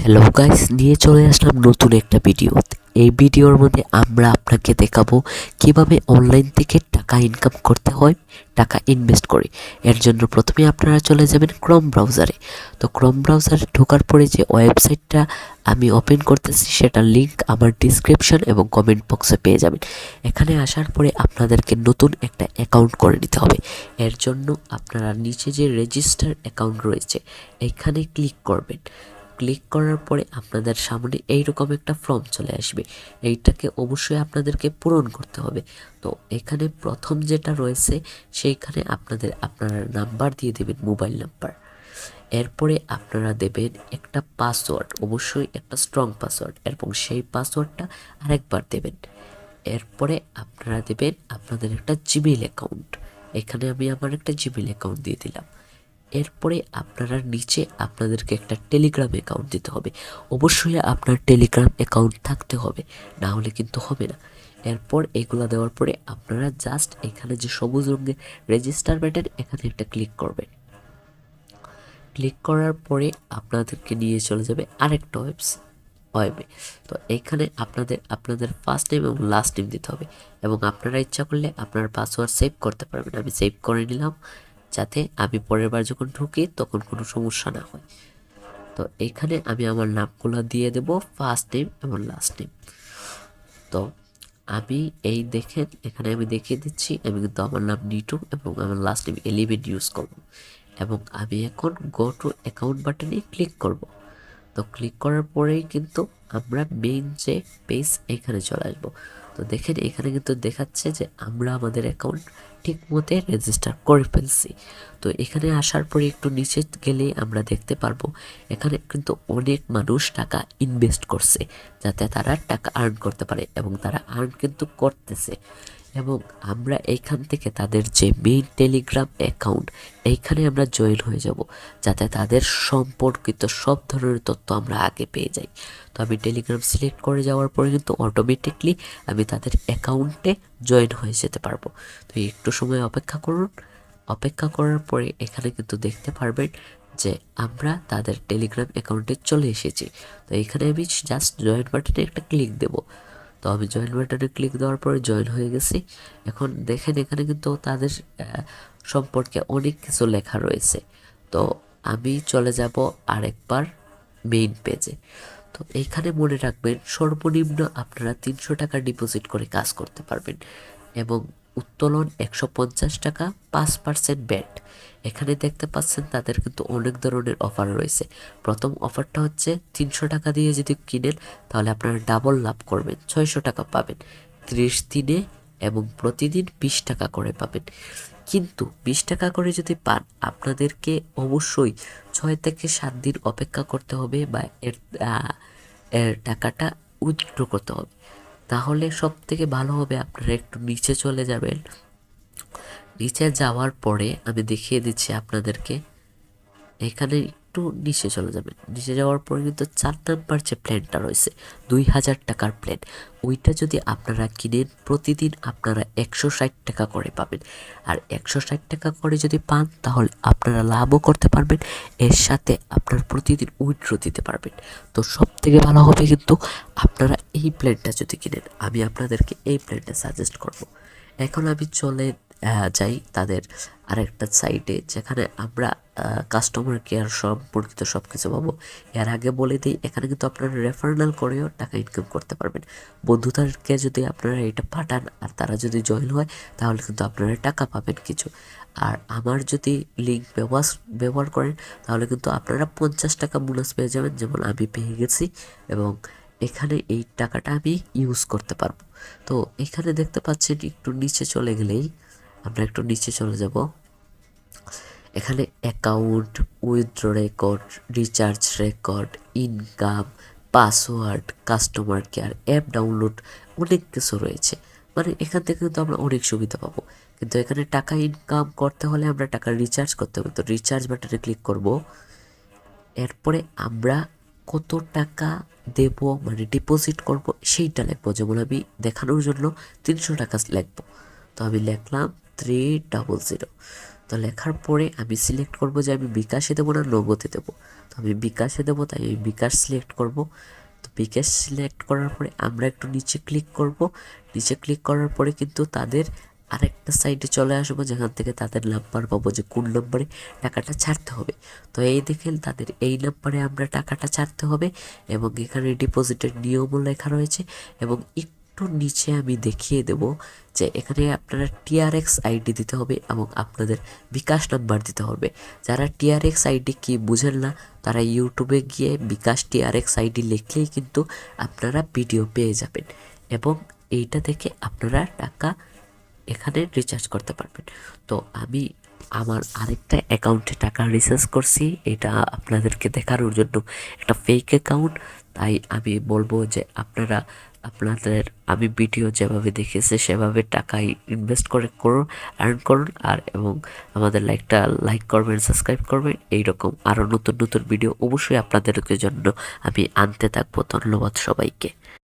Hello guys, নিয়ে চলে আসলাম নতুন একটা ভিডিও। এই ভিডিওর মধ্যে আমরা আপনাকে দেখাবো কিভাবে অনলাইন থেকে টাকা ইনকাম করতে হয়, টাকা ইনভেস্ট করে। এর জন্য প্রথমে আপনারা চলে যাবেন ক্রোম ব্রাউজারে। তো ক্রোম ব্রাউজারে ঢোকার পরে যে ওয়েবসাইটটা আমি ওপেন করতেছি সেটার লিঙ্ক আমার ডিসক্রিপশন এবং কমেন্ট বক্সে পেয়ে যাবেন। এখানে আসার পরে আপনাদেরকে নতুন একটা অ্যাকাউন্ট করে নিতে হবে। এর জন্য আপনারা নিচে যে রেজিস্টার অ্যাকাউন্ট রয়েছে এখানে ক্লিক করবেন। ক্লিক করার পরে আপনাদের সামনে এইরকম একটা ফর্ম চলে আসবে। এইটাকে অবশ্যই আপনাদেরকে পূরণ করতে হবে। তো এখানে প্রথম যেটা রয়েছে সেইখানে আপনারা নাম্বার দিয়ে দেবেন, মোবাইল নাম্বার। এরপরে আপনারা দেবেন একটা পাসওয়ার্ড, অবশ্যই একটা স্ট্রং পাসওয়ার্ড, এবং সেই পাসওয়ার্ডটা আরেকবার দেবেন। এরপরে আপনারা দেবেন আপনাদের একটা জিমেইল অ্যাকাউন্ট। এখানে আমি আমার একটা জিমেইল অ্যাকাউন্ট দিয়ে দিলাম। এরপরে আপনারা নিচে আপনাদেরকে একটা টেলিগ্রাম অ্যাকাউন্ট দিতে হবে। অবশ্যই আপনার টেলিগ্রাম অ্যাকাউন্ট থাকতে হবে, না হলে কিন্তু হবে না। এরপর এগুলো দেওয়ার পরে আপনারা জাস্ট এখানে যে সবুজ রঙের রেজিস্টার বাটন, এখানে একটা ক্লিক করবেন। ক্লিক করার পরে আপনাদেরকে নিয়ে চলে যাবে আরেকটা ওয়েবে। তো এখানে আপনাদের ফার্স্ট নেম এবং লাস্ট নেম দিতে হবে, এবং আপনারা ইচ্ছা করলে আপনার পাসওয়ার্ড সেভ করতে পারবেন। আমি সেভ করে নিলাম, যাতে আমি পরের বার যখন ঢুকি তখন কোনো সমস্যা না হয়। তো এখানে আমি আমার নামগুলো দিয়ে দেব, ফার্স্ট নেম এবং লাস্ট নেম। তো আমি দেখেন এখানে আমি দেখিয়ে দিচ্ছি, আমি কিন্তু আমার নাম নিটু এবং আমার লাস্ট নেম 11 ইউজ করব, এবং আমি এখন গো টু অ্যাকাউন্ট বাটনে ক্লিক করব। তো ক্লিক করার পরেই কিন্তু আমরা মেইন যে পেজ এখানে চলে আসবো। তো দেখেন এখানে কিন্তু দেখাচ্ছে যে আমরা আমাদের অ্যাকাউন্ট ঠিক মতো রেজিস্টার করে ফেলছি। তো এখানে আসার পরে একটু নিচে গেলে আমরা দেখতে পারবো এখানে কিন্তু অনেক মানুষ টাকা ইনভেস্ট করছে, যাতে তারা টাকা আর্ন করতে পারে, এবং তারা আর্ন কিন্তু করতেছে। এবং আমরা এইখান থেকে তাদের যে মেইন টেলিগ্রাম অ্যাকাউন্ট, এইখানে আমরা জয়েন হয়ে যাব, যাতে তাদের সম্পর্কিত সব ধরনের তথ্য আমরা আগে পেয়ে যাই। তো আমি টেলিগ্রাম সিলেক্ট করে যাওয়ার পরে কিন্তু অটোমেটিকলি আমি তাদের অ্যাকাউন্টে জয়েন হয়ে যেতে পারবো। তো একটু সময় অপেক্ষা করুন। অপেক্ষা করার পরে এখানে কিন্তু দেখতে পারবেন যে আমরা তাদের টেলিগ্রাম অ্যাকাউন্টে চলে এসেছি। তো এখানে আমি জাস্ট জয়েন বাটনে একটা ক্লিক দেবো। তো আমি জয়েন বাটনে ক্লিক দেওয়ার পরে জয়েন হয়ে গেছি। এখন দেখেন এখানে কিন্তু তাদের সম্পর্কে অনেক কিছু লেখা রয়েছে। তো আমি চলে যাব আরেকবার মেইন পেজে। তো এইখানে মনে রাখবেন সর্বনিম্ন আপনারা 300 টাকা ডিপোজিট করে কাজ করতে পারবেন, এবং উত্তোলন 150 টাকা, 5% ব্যাট। এখানে দেখতে পাচ্ছেন তাদের কিন্তু অনেক ধরনের অফার রয়েছে। প্রথম অফারটা হচ্ছে 300 টাকা দিয়ে যদি কিনেন তাহলে আপনারা ডাবল লাভ করবেন, 600 টাকা পাবেন 30 দিনে, এবং প্রতিদিন 20 টাকা করে পাবেন। কিন্তু 20 টাকা করে যদি পান আপনাদেরকে অবশ্যই 6 থেকে 7 দিন অপেক্ষা করতে হবে, বা এর টাকাটা উইথড্র করতে হবে। তাহলে সব থেকে ভালো হবে আপনারা একটু নিচে চলে যাবেন। নিচে যাওয়ার পরে আমি দেখিয়ে দিচ্ছি আপনাদেরকে, এখানে একটু নিচে চলে যাবেন। নিচে যাওয়ার পরে কিন্তু 4 নাম্বার যে প্ল্যানটা রয়েছে 2000 টাকার প্ল্যান, ওইটা যদি আপনারা কিনেন প্রতিদিন আপনারা 160 টাকা করে পাবেন। আর 160 টাকা করে যদি পান তাহলে আপনারা লাভও করতে পারবেন, এর সাথে আপনার প্রতিদিন উইথড্র দিতে পারবেন। তো সব থেকে ভালো হবে কিন্তু আপনারা এই প্ল্যানটা যদি কিনেন, আমি আপনাদেরকে এই প্ল্যানটা সাজেস্ট করব। এখন আমি চলে যাই তাদের আরেকটা সাইটে, যেখানে আমরা কাস্টমার কেয়ার সম্পর্কিত সব কিছু পাবো। এর আগে বলে দিই, এখানে কিন্তু আপনারা রেফারেল করেও টাকা ইনকাম করতে পারবেন। বন্ধুদেরকে যদি আপনারা এটা পাঠান আর তারা যদি জয়েন হয় তাহলে কিন্তু আপনারা টাকা পাবেন কিছু। আর আমার যদি লিঙ্ক ব্যবহার করেন তাহলে কিন্তু আপনারা 50 টাকা বোনাস পেয়ে যাবেন, যেমন আমি পেয়ে গেছি, এবং এখানে এই টাকাটা আমি ইউজ করতে পারবো। তো এখানে দেখতে পাচ্ছেন একটু নিচে চলে গেলেই আমরা একটু নিচে চলে যাব। এখানে account, withdraw record, recharge record, income, password, customer care, app download, অনেক কিছু রয়েছে। মানে এখান থেকে কিন্তু আমরা অনেক সুবিধা পাবো। কিন্তু এখানে টাকা ইনকাম করতে হলে আমরা টাকা রিচার্জ করতে হবে। তো রিচার্জ বাটনে ক্লিক করব। এরপরে আমরা কত টাকা দেব, মানে ডিপোজিট করব সেইটা লিখবো। যেমন আমি দেখানোর জন্য 300 টাকা লিখবো। তো আমি লিখলাম 300। তো লেখার পরে আমি সিলেক্ট করব যে আমি বিকাশে দেবো না নগদে দেবো। তো আমি বিকাশে দেবো, তাই আমি বিকাশ সিলেক্ট করব। তো বিকাশ সিলেক্ট করার পরে আমরা একটু নিচে ক্লিক করব। নিচে ক্লিক করার পরে কিন্তু তাদের আরেকটা সাইডে চলে আসবো, যেখান থেকে তাদের নাম্বার পাবো যে কোন নাম্বারে টাকাটা ছাড়তে হবে। তো এই দেখেন তাদের এই নাম্বারে আমরা টাকাটা ছাড়তে হবে, এবং এখানে ডিপোজিটের নিয়মও লেখা রয়েছে। এবং একটু নিচে আমি দেখিয়ে দেব যে এখানে আপনারা টিআরএক্স আইডি দিতে হবে এবং আপনাদের বিকাশ নাম্বার দিতে হবে। যারা টিআরএক্স আইডি কি বুঝেন না, তারা ইউটিউবে গিয়ে বিকাশ টিআরএক্স আইডি লিখলেই কিন্তু আপনারা ভিডিও পেয়ে যাবেন, এবং এইটা থেকে আপনারা টাকা এখানে রিচার্জ করতে পারবেন। তো আমি আমার আরেকটা অ্যাকাউন্টে টাকা রিচার্জ করছি, এটা আপনাদেরকে দেখানোর জন্য, একটা ফেক অ্যাকাউন্ট। তাই আমি বলবো যে আপনারা আপনাদের আমি ভিডিও যেভাবে দেখেছি সেভাবে টাকা ইনভেস্ট করে করুন, আর্ন করুন, আর এবং আমাদের লাইক করবেন, সাবস্ক্রাইব করবেন। এইরকম আরও নতুন নতুন ভিডিও অবশ্যই আপনাদেরকে জন্য আমি আনতে থাকবো। ধন্যবাদ সবাইকে।